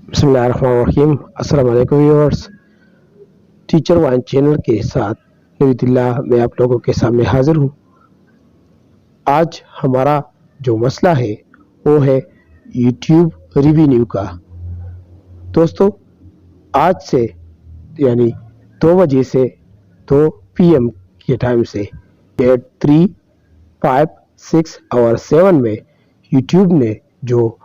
बिस्मिल्लाहिर्रहमानिर्रहीम। अस्सलाम वालेकुम व्यूअर्स। टीचर वन चैनल के साथ नवीदुल्ला मैं आप लोगों के सामने हाजिर हूँ। आज हमारा जो मसला है वो है यूट्यूब रिवेन्यू का। दोस्तों, आज से यानी 2 बजे से 2 PM के टाइम से 3, 5, 6 और 7 में यूट्यूब ने जो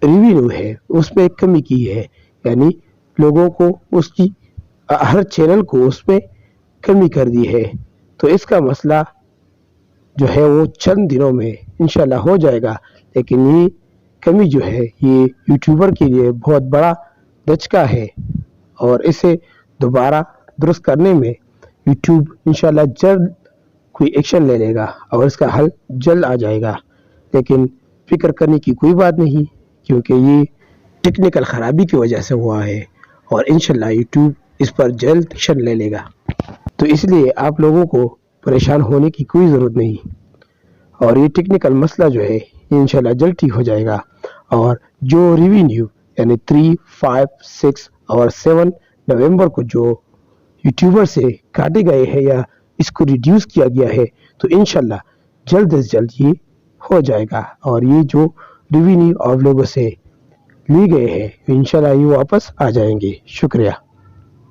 रिवेन्यू है उसमें कमी की है, यानी लोगों को उसकी हर चैनल को उसमें कमी कर दी है। तो इसका मसला जो है वो चंद दिनों में इंशाल्लाह हो जाएगा, लेकिन ये कमी जो है ये यूट्यूबर के लिए बहुत बड़ा धचका है और इसे दोबारा दुरुस्त करने में यूट्यूब इंशाल्लाह जल्द कोई एक्शन ले लेगा और इसका हल जल्द आ जाएगा। लेकिन फिक्र करने की कोई बात नहीं, क्योंकि ये टेक्निकल ख़राबी की वजह से हुआ है और इंशाल्लाह यूट्यूब इस पर जल्द एक्शन ले लेगा। तो इसलिए आप लोगों को परेशान होने की कोई ज़रूरत नहीं और ये टेक्निकल मसला जो है ये इंशाल्लाह जल्द ठीक हो जाएगा। और जो रिवेन्यू यानी 3, 5, 6 और 7 नवंबर को जो यूट्यूबर से काटे गए हैं या इसको रिड्यूस किया गया है, तो इंशाल्लाह जल्द से जल्द ये हो जाएगा और ये जो रिवेन्यू आप लोगों से लिए गए हैं इंशाल्लाह ये वापस आ जाएंगे। शुक्रिया।